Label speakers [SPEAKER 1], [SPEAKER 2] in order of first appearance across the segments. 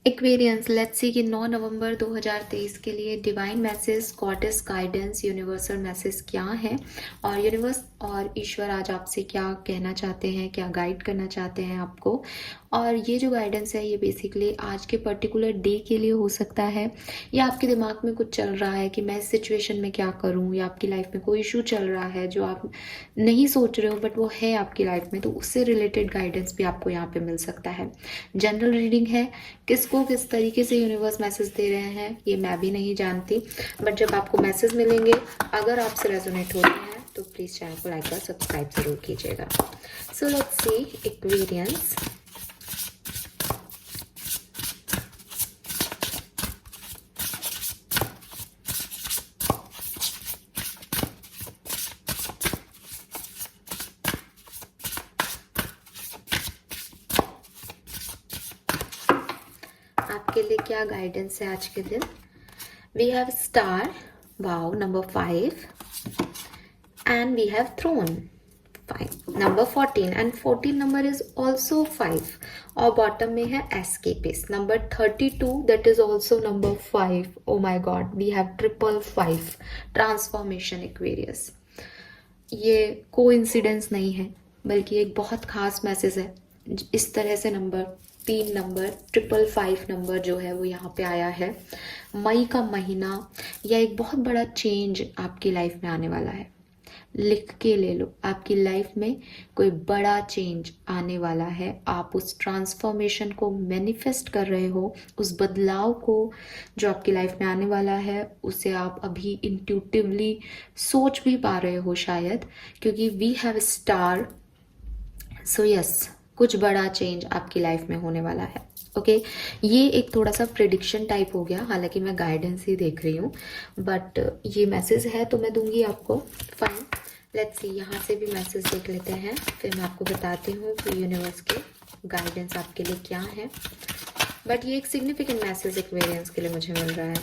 [SPEAKER 1] Aquarians, let's see कि 9 नवंबर 2023 के लिए divine message, goddess guidance, universal message क्या है, और यूनिवर्स और ईश्वर आज आपसे क्या कहना चाहते हैं, क्या गाइड करना चाहते हैं आपको। और ये जो गाइडेंस है ये बेसिकली आज के पर्टिकुलर डे के लिए हो सकता है, या आपके दिमाग में कुछ चल रहा है कि मैं इस सिचुएशन में क्या करूं, या आपकी लाइफ में कोई इशू चल रहा है जो आप नहीं सोच रहे हो बट वो है आपकी लाइफ में, तो उससे रिलेटेड गाइडेंस भी आपको यहाँ पे मिल सकता है। जनरल रीडिंग है, किसको किस तरीके से यूनिवर्स मैसेज दे रहे हैं ये मैं भी नहीं जानती, बट जब आपको मैसेज मिलेंगे अगर आपसे रेजोनेट हो रहे हैं तो प्लीज़ चैनल को लाइक और सब्सक्राइब जरूर कीजिएगा। So let's see Aquarians. आपके लिए क्या गाइडेंस है आज के दिन? We have star, wow, number 5, and we have throne, 5, number 14, and 14 number is also 5, और बॉटम में है escapist, number 32, that is also number 5. oh my god, we have triple 5, transformation Aquarius। ये कोइंसिडेंस नहीं है बल्कि एक बहुत खास मैसेज है। इस तरह से नंबर 3 नंबर, ट्रिपल 5 नंबर जो है वो यहाँ पे आया है। मई का महीना या एक बहुत बड़ा चेंज आपकी लाइफ में आने वाला है। लिख के ले लो, आपकी लाइफ में कोई बड़ा चेंज आने वाला है। आप उस ट्रांसफॉर्मेशन को मैनिफेस्ट कर रहे हो, उस बदलाव को जो आपकी लाइफ में आने वाला है उसे आप अभी इंट्यूटिवली सोच भी पा रहे हो शायद, क्योंकि we have star. So yes, कुछ बड़ा चेंज आपकी लाइफ में होने वाला है। ओके ये एक थोड़ा सा प्रिडिक्शन टाइप हो गया, हालांकि मैं गाइडेंस ही देख रही हूँ, बट ये मैसेज है तो मैं दूंगी आपको। फाइन, लेट्स सी, यहाँ से भी मैसेज देख लेते हैं, फिर मैं आपको बताती हूँ कि यूनिवर्स के गाइडेंस आपके लिए क्या है। बट ये एक सिग्निफिकेंट मैसेज एक्वेरियंस के लिए मुझे मिल रहा है।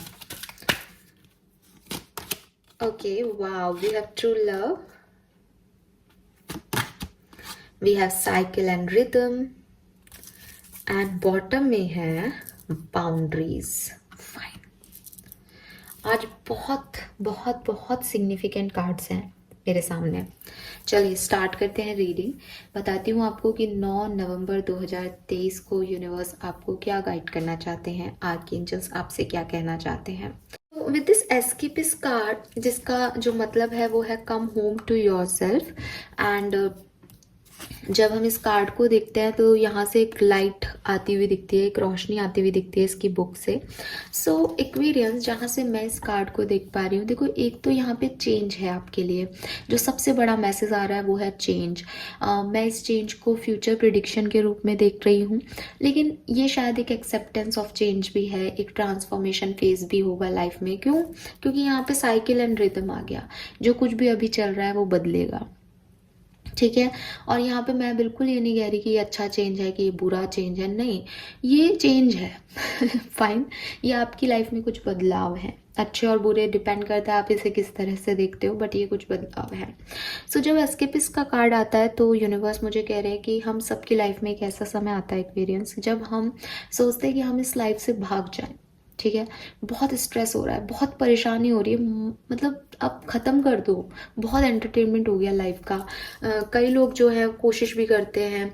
[SPEAKER 1] Okay, wow, we have true love, we have cycle and rhythm, and bottom में है बाउंड्रीज। फाइन, आज बहुत बहुत बहुत सिग्निफिकेंट कार्ड्स हैं मेरे सामने। चलिए स्टार्ट करते हैं रीडिंग। बताती हूँ आपको कि 9 नवंबर 2023 को यूनिवर्स आपको क्या गाइड करना चाहते हैं, आर्कएंजल्स आपसे क्या कहना चाहते हैं। विद दिस एस्केपिस्ट कार्ड, जिसका जो मतलब है वो है come home to yourself, and जब हम इस कार्ड को देखते हैं तो यहाँ से एक लाइट आती हुई दिखती है, एक रोशनी आती हुई दिखती है इसकी बुक से। सो एक्वेरियंस, जहाँ से मैं इस कार्ड को देख पा रही हूँ, देखो एक तो यहाँ पे चेंज है आपके लिए। जो सबसे बड़ा मैसेज आ रहा है वो है चेंज। मैं इस चेंज को फ्यूचर प्रिडिक्शन के रूप में देख रही हूँ, लेकिन ये शायद एक एक्सेप्टेंस ऑफ चेंज भी है, एक ट्रांसफॉर्मेशन फेज भी होगा लाइफ में। क्यों? क्योंकि यहाँ पे साइकिल एंड रिदम आ गया। जो कुछ भी अभी चल रहा है वो बदलेगा, ठीक है। और यहाँ पे मैं बिल्कुल ये नहीं कह रही कि ये अच्छा चेंज है कि ये बुरा चेंज है, नहीं, ये चेंज है। फाइन, ये आपकी लाइफ में कुछ बदलाव है, अच्छे और बुरे डिपेंड करता है आप इसे किस तरह से देखते हो, बट ये कुछ बदलाव है। सो जब एस्केपिस्ट का कार्ड आता है तो यूनिवर्स मुझे कह रहे हैं कि हम सबकी लाइफ में एक ऐसा समय आता है एक्सपीरियंस, जब हम सोचते हैं कि हम इस लाइफ से भाग जाएं। ठीक है, बहुत स्ट्रेस हो रहा है, बहुत परेशानी हो रही है, मतलब अब ख़त्म कर दो, बहुत एंटरटेनमेंट हो गया लाइफ का। कई लोग जो है कोशिश भी करते हैं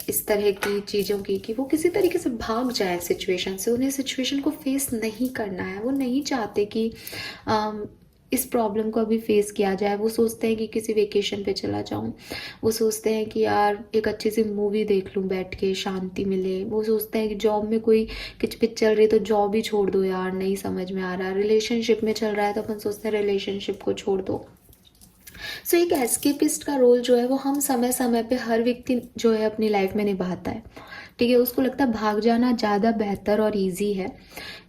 [SPEAKER 1] इस तरह की चीज़ों की कि वो किसी तरीके से भाग जाए सिचुएशन से। उन्हें सिचुएशन को फेस नहीं करना है, वो नहीं चाहते कि इस प्रॉब्लम को अभी फेस किया जाए। वो सोचते हैं कि किसी वेकेशन पे चला जाऊं, वो सोचते हैं कि यार एक अच्छी सी मूवी देख लूं बैठ के, शांति मिले। वो सोचते हैं कि जॉब में कोई किचपिच चल रही है तो जॉब ही छोड़ दो यार, नहीं समझ में आ रहा। रिलेशनशिप में चल रहा है तो अपन सोचते हैं रिलेशनशिप को छोड़ दो। सो एक एस्केपिस्ट का रोल जो है वो हम समय समय पे हर व्यक्ति जो है अपनी लाइफ में निभाता है, ठीक है। उसको लगता है भाग जाना ज़्यादा बेहतर और इजी है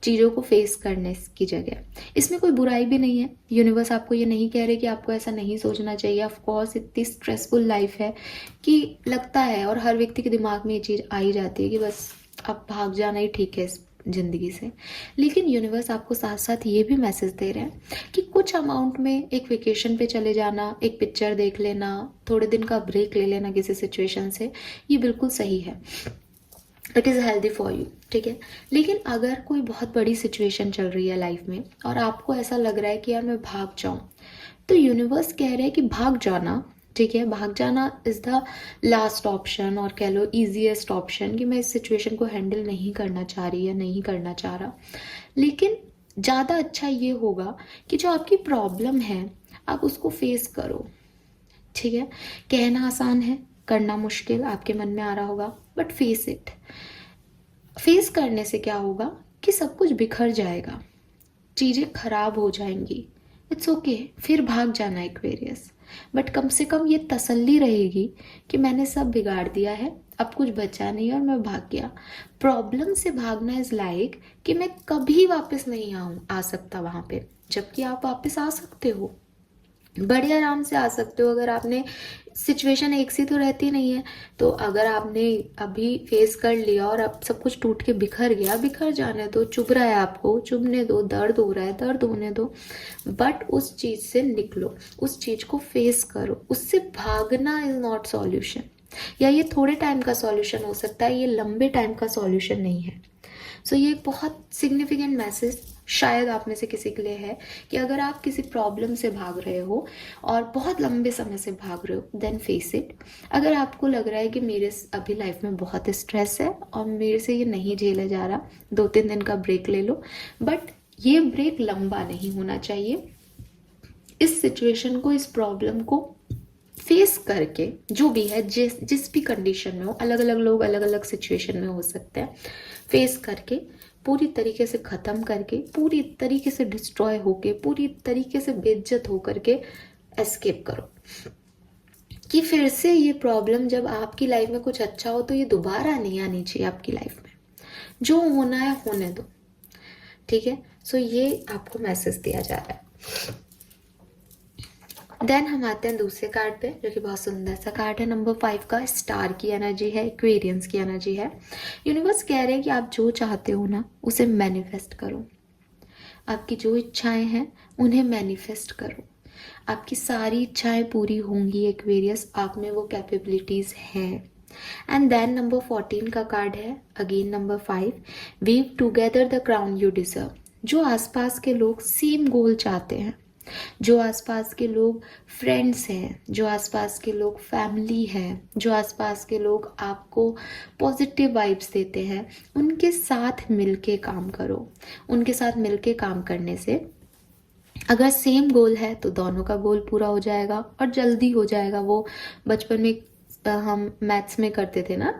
[SPEAKER 1] चीज़ों को फेस करने की जगह। इसमें कोई बुराई भी नहीं है। यूनिवर्स आपको ये नहीं कह रहे कि आपको ऐसा नहीं सोचना चाहिए। ऑफ कोर्स इतनी स्ट्रेसफुल लाइफ है कि लगता है, और हर व्यक्ति के दिमाग में ये चीज़ आ ही जाती है कि बस अब भाग जाना ही ठीक है इस ज़िंदगी से। लेकिन यूनिवर्स आपको साथ साथ ये भी मैसेज दे रहे हैं कि कुछ अमाउंट में एक वेकेशन पे चले जाना, एक पिक्चर देख लेना, थोड़े दिन का ब्रेक ले लेना किसी सिचुएशन से, ये बिल्कुल सही है। It is healthy for you, ठीक है। लेकिन अगर कोई बहुत बड़ी सिचुएशन चल रही है लाइफ में और आपको ऐसा लग रहा है कि यार मैं भाग जाऊं, तो यूनिवर्स कह रहा है कि भाग जाना, ठीक है। भाग जाना इज द लास्ट ऑप्शन, और कह लो इजीएस्ट ऑप्शन, कि मैं इस सिचुएशन को हैंडल नहीं करना चाह रही या नहीं करना चाह रहा। लेकिन ज़्यादा अच्छा ये होगा कि जो आपकी प्रॉब्लम है आप उसको फेस करो, ठीक है। कहना आसान है, करना मुश्किल, आपके मन में आ रहा होगा, बट फेस इट। फेस करने से क्या होगा कि सब कुछ बिखर जाएगा, चीज़ें खराब हो जाएंगी, इट्स ओके, फिर भाग जाना एक्वेरियस। बट कम से कम ये तसल्ली रहेगी कि मैंने सब बिगाड़ दिया है, अब कुछ बचा नहीं और मैं भाग गया। प्रॉब्लम से भागना इज लाइक कि मैं कभी वापस नहीं आ सकता वहां पे, जबकि आप वापस आ सकते हो, बड़े आराम से आ सकते हो। अगर आपने सिचुएशन एक सी तो रहती नहीं है, तो अगर आपने अभी फेस कर लिया और अब सब कुछ टूट के बिखर गया, बिखर जाने दो, चुभ रहा है आपको चुभने दो, दर्द हो रहा है दर्द होने दो, बट उस चीज से निकलो, उस चीज को फेस करो। उससे भागना इज नॉट सॉल्यूशन, या ये थोड़े टाइम का सॉल्यूशन हो सकता है, ये लंबे टाइम का सॉल्यूशन नहीं है। सो ये एक बहुत सिग्निफिकेंट मैसेज शायद आप में से किसी के लिए है कि अगर आप किसी प्रॉब्लम से भाग रहे हो और बहुत लंबे समय से भाग रहे हो, देन फेस इट। अगर आपको लग रहा है कि मेरे अभी लाइफ में बहुत स्ट्रेस है और मेरे से ये नहीं झेला जा रहा, 2-3 दिन का ब्रेक ले लो, बट ये ब्रेक लंबा नहीं होना चाहिए। इस सिचुएशन को, इस प्रॉब्लम को फेस करके, जो भी है, जिस भी कंडीशन में हो, अलग अलग लोग अलग अलग सिचुएशन में हो सकते हैं, फेस करके, पूरी तरीके से ख़त्म करके, पूरी तरीके से डिस्ट्रॉय होके, पूरी तरीके से बेइज्जत होकर के एस्केप करो, कि फिर से ये प्रॉब्लम जब आपकी लाइफ में कुछ अच्छा हो तो ये दोबारा नहीं आनी चाहिए आपकी लाइफ में। जो होना है होने दो, ठीक है। सो ये आपको मैसेज दिया जा रहा है। देन हम आते हैं दूसरे कार्ड पे, जो कि बहुत सुंदर सा कार्ड है, नंबर 5 का। स्टार की एनर्जी है, एक्वेरियंस की एनर्जी है। यूनिवर्स कह रहे हैं कि आप जो चाहते हो ना उसे मैनिफेस्ट करो, आपकी जो इच्छाएं हैं उन्हें मैनिफेस्ट करो, आपकी सारी इच्छाएं पूरी होंगी एक्वेरियस, आप में वो कैपेबिलिटीज हैं। एंड देन नंबर 14 का कार्ड है, again number 5, weave together the crown you deserve. जो आसपास के लोग सेम गोल चाहते हैं, जो आसपास के लोग फ्रेंड्स हैं, जो आसपास के लोग फैमिली हैं, जो आसपास के लोग आपको पॉजिटिव वाइब्स देते हैं, उनके साथ मिलके काम करो। उनके साथ मिलके काम करने से अगर सेम गोल है तो दोनों का गोल पूरा हो जाएगा और जल्दी हो जाएगा। वो बचपन में हम मैथ्स में करते थे ना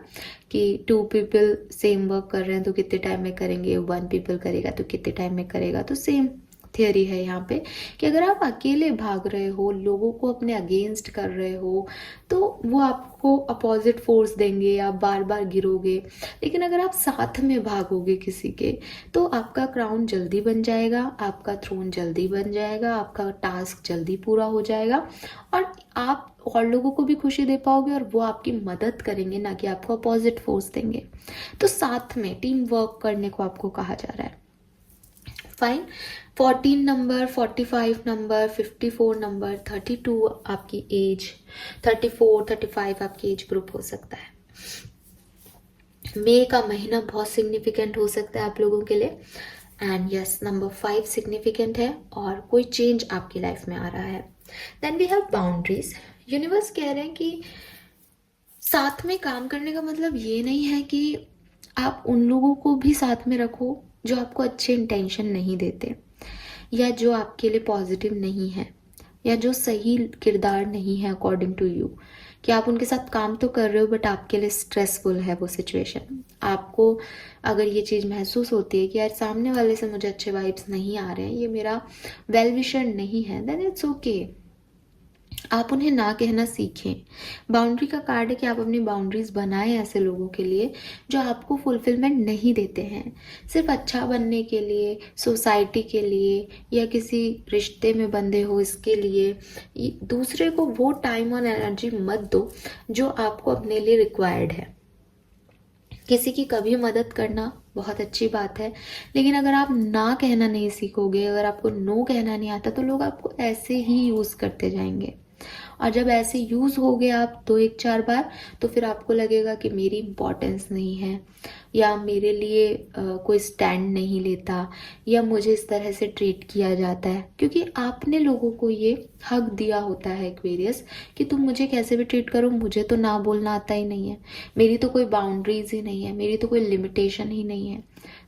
[SPEAKER 1] कि 2 पीपल सेम वर्क कर रहे हैं तो कितने टाइम में करेंगे, 1 पीपल करेगा तो कितने टाइम में करेगा। तो सेम थियरी है यहाँ पे कि अगर आप अकेले भाग रहे हो, लोगों को अपने अगेंस्ट कर रहे हो, तो वो आपको अपोजिट फोर्स देंगे, आप बार बार गिरोगे। लेकिन अगर आप साथ में भागोगे किसी के, तो आपका क्राउन जल्दी बन जाएगा, आपका थ्रोन जल्दी बन जाएगा, आपका टास्क जल्दी पूरा हो जाएगा, और आप और लोगों को भी खुशी दे पाओगे और वो आपकी मदद करेंगे, ना कि आपको अपोजिट फोर्स देंगे। तो साथ में टीम वर्क करने को आपको कहा जा रहा है। फाइन। 14 नंबर, 45 नंबर, 54 नंबर, 32 आपकी एज, 34, 35 आपकी एज ग्रुप हो सकता है। मई का महीना बहुत सिग्निफिकेंट हो सकता है आप लोगों के लिए। एंड यस, नंबर 5 सिग्निफिकेंट है और कोई चेंज आपकी लाइफ में आ रहा है। Then we have boundaries. Universe कह रहे हैं कि साथ में काम करने का मतलब ये नहीं है कि आप उन लोगों को भी साथ में रखो जो आपको अच्छे इंटेंशन नहीं देते, या जो आपके लिए पॉजिटिव नहीं है, या जो सही किरदार नहीं है अकॉर्डिंग टू यू, कि आप उनके साथ काम तो कर रहे हो बट आपके लिए स्ट्रेसफुल है वो सिचुएशन। आपको अगर ये चीज़ महसूस होती है कि यार सामने वाले से मुझे अच्छे वाइब्स नहीं आ रहे हैं, ये मेरा वेल विशर नहीं है, देन इट्स ओके। आप उन्हें ना कहना सीखें। बाउंड्री का कार्ड है कि आप अपनी बाउंड्रीज बनाएं ऐसे लोगों के लिए जो आपको फुलफिलमेंट नहीं देते हैं, सिर्फ अच्छा बनने के लिए, सोसाइटी के लिए, या किसी रिश्ते में बंधे हो इसके लिए। दूसरे को वो टाइम और एनर्जी मत दो जो आपको अपने लिए रिक्वायर्ड है। किसी की कभी मदद करना बहुत अच्छी बात है, लेकिन अगर आप ना कहना नहीं सीखोगे, अगर आपको नो कहना नहीं आता, तो लोग आपको ऐसे ही यूज़ करते जाएंगे और जब ऐसे यूज़ हो गए आप 2 1 4 बार, तो फिर आपको लगेगा कि मेरी इम्पोर्टेंस नहीं है, या मेरे लिए कोई स्टैंड नहीं लेता, या मुझे इस तरह से ट्रीट किया जाता है, क्योंकि आपने लोगों को ये हक दिया होता है एक्वेरियस कि तुम मुझे कैसे भी ट्रीट करो, मुझे तो ना बोलना आता ही नहीं है, मेरी तो कोई बाउंड्रीज ही नहीं है, मेरी तो कोई लिमिटेशन ही नहीं है।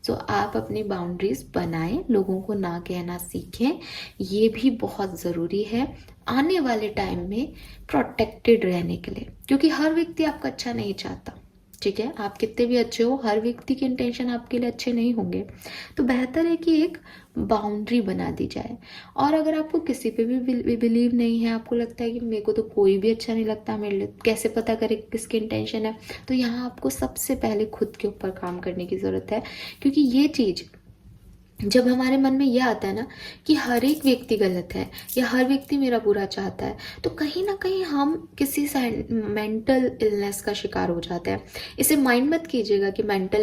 [SPEAKER 1] सो आप अपनी बाउंड्रीज बनाएं, लोगों को ना कहना सीखें, ये भी बहुत ज़रूरी है आने वाले टाइम में प्रोटेक्टेड रहने के लिए, क्योंकि हर व्यक्ति आपका अच्छा नहीं चाहता। ठीक है, आप कितने भी अच्छे हो, हर व्यक्ति के इंटेंशन आपके लिए अच्छे नहीं होंगे। तो बेहतर है कि एक बाउंड्री बना दी जाए। और अगर आपको किसी पे भी बिलीव नहीं है, आपको लगता है कि मेरे को तो कोई भी अच्छा नहीं लगता, मेरे लिए कैसे पता करे किसकी इंटेंशन है, तो यहाँ आपको सबसे पहले खुद के ऊपर काम करने की ज़रूरत है। क्योंकि ये चीज़ जब हमारे मन में यह आता है ना कि हर एक व्यक्ति गलत है या हर व्यक्ति मेरा बुरा चाहता है, तो कहीं ना कहीं हम किसी मेंटल इलनेस का शिकार हो जाते हैं। इसे माइंड मत कीजिएगा कि मेंटल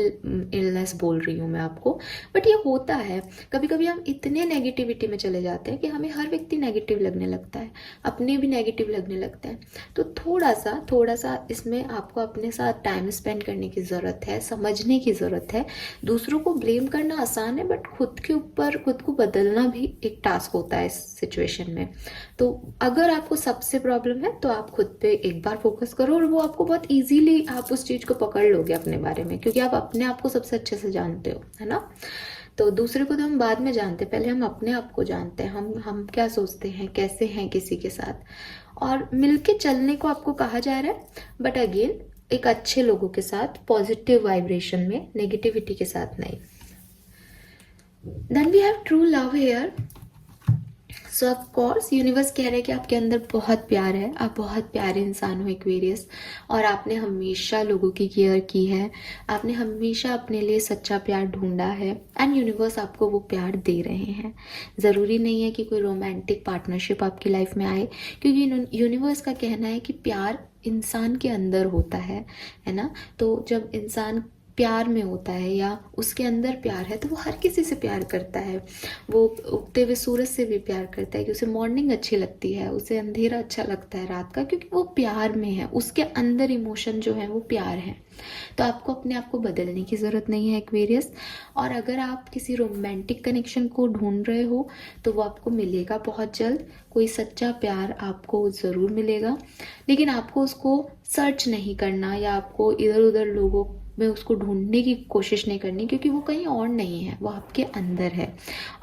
[SPEAKER 1] इलनेस बोल रही हूँ मैं आपको, बट ये होता है। कभी कभी हम इतने नेगेटिविटी में चले जाते हैं कि हमें हर व्यक्ति नेगेटिव लगने लगता है, अपने भी नेगेटिव लगने लगता है। तो थोड़ा सा इसमें आपको अपने साथ टाइम स्पेंड करने की ज़रूरत है, समझने की ज़रूरत है। दूसरों को ब्लेम करना आसान है, बट खुद के ऊपर खुद को बदलना भी एक टास्क होता है इस सिचुएशन में। तो अगर आपको सबसे प्रॉब्लम है तो आप खुद पे एक बार फोकस करो, और वो आपको बहुत इजीली आप उस चीज़ को पकड़ लोगे अपने बारे में, क्योंकि आप अपने आप को सबसे अच्छे से जानते हो, है ना। तो दूसरे को तो हम बाद में जानते हैं, पहले हम अपने आप को जानते हैं, हम क्या सोचते हैं, कैसे हैं किसी के साथ, और मिलके चलने को आपको कहा जा रहा है। बट अगेन एक अच्छे लोगों के साथ, पॉजिटिव वाइब्रेशन में, नेगेटिविटी के साथ नहीं। Then we have true love here. So of course universe कह रहे हैं कि आपके अंदर बहुत प्यार है, आप बहुत प्यारे इंसान हो एक्वेरियस, और आपने हमेशा लोगों की केयर की है, आपने हमेशा अपने लिए सच्चा प्यार ढूंढा है, एंड यूनिवर्स आपको वो प्यार दे रहे हैं। ज़रूरी नहीं है कि कोई रोमांटिक पार्टनरशिप आपकी लाइफ में आए, क्योंकि यूनिवर्स का कहना है कि प्यार इंसान के अंदर होता है ना। तो जब इंसान प्यार में होता है या उसके अंदर प्यार है, तो वो हर किसी से प्यार करता है। वो उगते हुए सूरज से भी प्यार करता है, कि उसे मॉर्निंग अच्छी लगती है, उसे अंधेरा अच्छा लगता है रात का, क्योंकि वो प्यार में है, उसके अंदर इमोशन जो है वो प्यार है। तो आपको अपने आप को बदलने की ज़रूरत नहीं है एक्वेरियस। और अगर आप किसी रोमांटिक कनेक्शन को ढूंढ रहे हो तो वो आपको मिलेगा बहुत जल्द, कोई सच्चा प्यार आपको ज़रूर मिलेगा। लेकिन आपको उसको सर्च नहीं करना, या आपको इधर उधर लोगों में उसको ढूंढने की कोशिश नहीं करनी, क्योंकि वो कहीं और नहीं है, वो आपके अंदर है।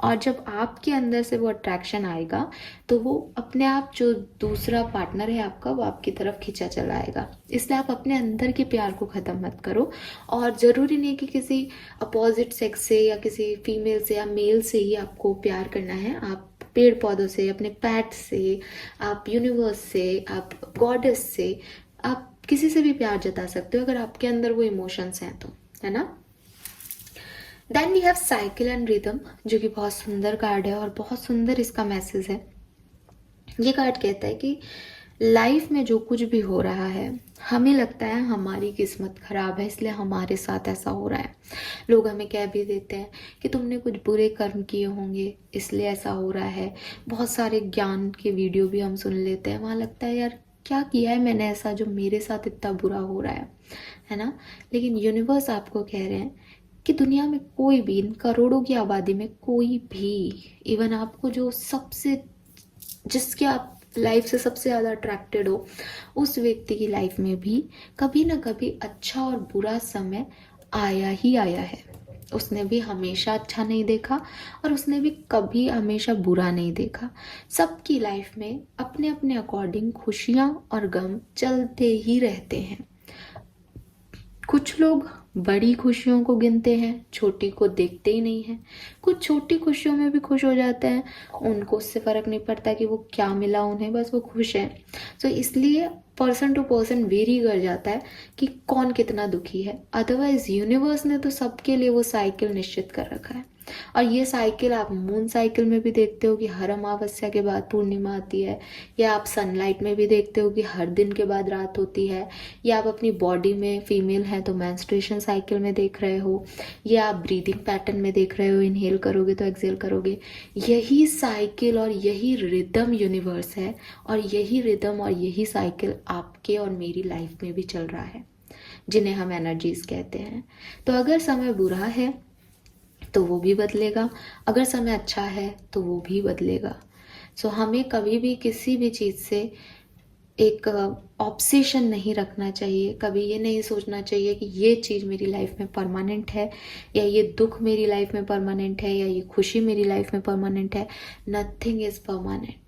[SPEAKER 1] और जब आपके अंदर से वो अट्रैक्शन आएगा तो वो अपने आप, जो दूसरा पार्टनर है आपका, वो आपकी तरफ खींचा चला आएगा। इसलिए आप अपने अंदर के प्यार को ख़त्म मत करो। और ज़रूरी नहीं कि किसी अपोजिट सेक्स से या किसी फीमेल से या मेल से ही आपको प्यार करना है। आप पेड़ पौधों से, अपने पैट से, आप यूनिवर्स से, आप गॉडेस से, आप किसी से भी प्यार जता सकते हो अगर आपके अंदर वो इमोशंस हैं तो, है ना। Then we have cycle and rhythm, जो कि बहुत सुंदर कार्ड है और बहुत सुंदर इसका मैसेज है। ये कार्ड कहता है कि लाइफ में जो कुछ भी हो रहा है, हमें लगता है हमारी किस्मत खराब है इसलिए हमारे साथ ऐसा हो रहा है। लोग हमें कह भी देते हैं कि तुमने कुछ बुरे कर्म किए होंगे इसलिए ऐसा हो रहा है। बहुत सारे ज्ञान के वीडियो भी हम सुन लेते हैं, वहाँ लगता है यार क्या किया है मैंने ऐसा जो मेरे साथ इतना बुरा हो रहा है ना। लेकिन यूनिवर्स आपको कह रहे हैं कि दुनिया में कोई भी, इन करोड़ों की आबादी में कोई भी, इवन आपको जो सबसे, जिसके आप लाइफ से सबसे ज़्यादा अट्रैक्टेड हो, उस व्यक्ति की लाइफ में भी कभी ना कभी अच्छा और बुरा समय आया ही आया है। उसने भी हमेशा अच्छा नहीं देखा और उसने भी कभी हमेशा बुरा नहीं देखा। सबकी लाइफ में अपने अपने अकॉर्डिंग खुशियाँ और गम चलते ही रहते हैं। कुछ लोग बड़ी खुशियों को गिनते हैं, छोटी को देखते ही नहीं हैं। कुछ छोटी खुशियों में भी खुश हो जाते हैं, उनको उससे फ़र्क नहीं पड़ता कि वो क्या मिला उन्हें, बस वो खुश हैं। तो इसलिए पर्सन टू पर्सन वेरी कर जाता है कि कौन कितना दुखी है। अदरवाइज यूनिवर्स ने तो सबके लिए वो साइकिल निश्चित कर रखा है। और ये साइकिल आप मून साइकिल में भी देखते हो कि हर अमावस्या के बाद पूर्णिमा आती है, या आप सनलाइट में भी देखते हो कि हर दिन के बाद रात होती है, या आप अपनी बॉडी में फीमेल हैं तो मेंस्ट्रुएशन साइकिल में देख रहे हो, या आप ब्रीदिंग पैटर्न में देख रहे हो, इनहेल करोगे तो एक्सहेल करोगे। यही साइकिल और यही रिदम यूनिवर्स है, और यही रिदम और यही साइकिल आपके और मेरी लाइफ में भी चल रहा है, जिन्हें हम एनर्जीज कहते हैं। तो अगर समय बुरा है तो वो भी बदलेगा, अगर समय अच्छा है तो वो भी बदलेगा। सो हमें कभी भी किसी भी चीज़ से एक ऑब्सेशन नहीं रखना चाहिए। कभी ये नहीं सोचना चाहिए कि ये चीज़ मेरी लाइफ में परमानेंट है, या ये दुख मेरी लाइफ में परमानेंट है, या ये खुशी मेरी लाइफ में परमानेंट है। Nothing is permanent.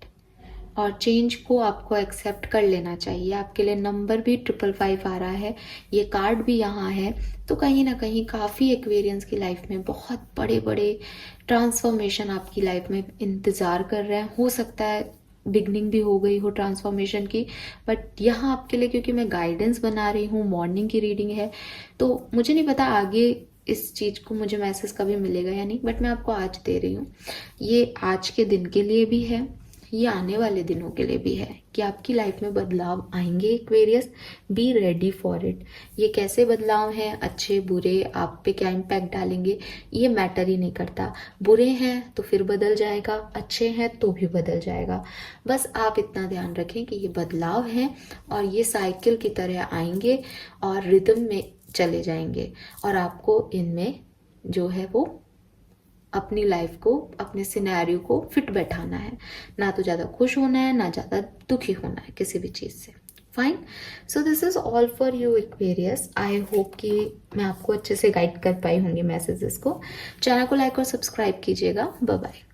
[SPEAKER 1] और चेंज को आपको एक्सेप्ट कर लेना चाहिए। आपके लिए नंबर भी 555 आ रहा है, ये कार्ड भी यहाँ है। तो कहीं ना कहीं काफ़ी एक्वेरियंस की लाइफ में बहुत बड़े बड़े ट्रांसफॉर्मेशन आपकी लाइफ में इंतज़ार कर रहे हैं। हो सकता है बिगनिंग भी हो गई हो ट्रांसफॉर्मेशन की, बट यहाँ आपके लिए, क्योंकि मैं गाइडेंस बना रही हूँ, मॉर्निंग की रीडिंग है, तो मुझे नहीं पता आगे इस चीज़ को मुझे मैसेज कभी मिलेगा या नहीं, बट मैं आपको आज दे रही हूँ। ये आज के दिन के लिए भी है, ये आने वाले दिनों के लिए भी है कि आपकी लाइफ में बदलाव आएंगे Aquarius. Be ready for it. ये कैसे बदलाव हैं, अच्छे बुरे, आप पे क्या इम्पैक्ट डालेंगे, ये मैटर ही नहीं करता। बुरे हैं तो फिर बदल जाएगा, अच्छे हैं तो भी बदल जाएगा। बस आप इतना ध्यान रखें कि ये बदलाव हैं और ये साइकिल की तरह आएंगे और रिदम में चले जाएंगे, और आपको इनमें जो है वो अपनी लाइफ को, अपने सिनेरियो को फिट बैठाना है। ना तो ज़्यादा खुश होना है, ना ज़्यादा दुखी होना है किसी भी चीज़ से। Fine. So this is all for you Aquarius. I hope कि मैं आपको अच्छे से गाइड कर पाई होंगी मैसेजेस को। चैनल को लाइक और सब्सक्राइब कीजिएगा। Bye bye.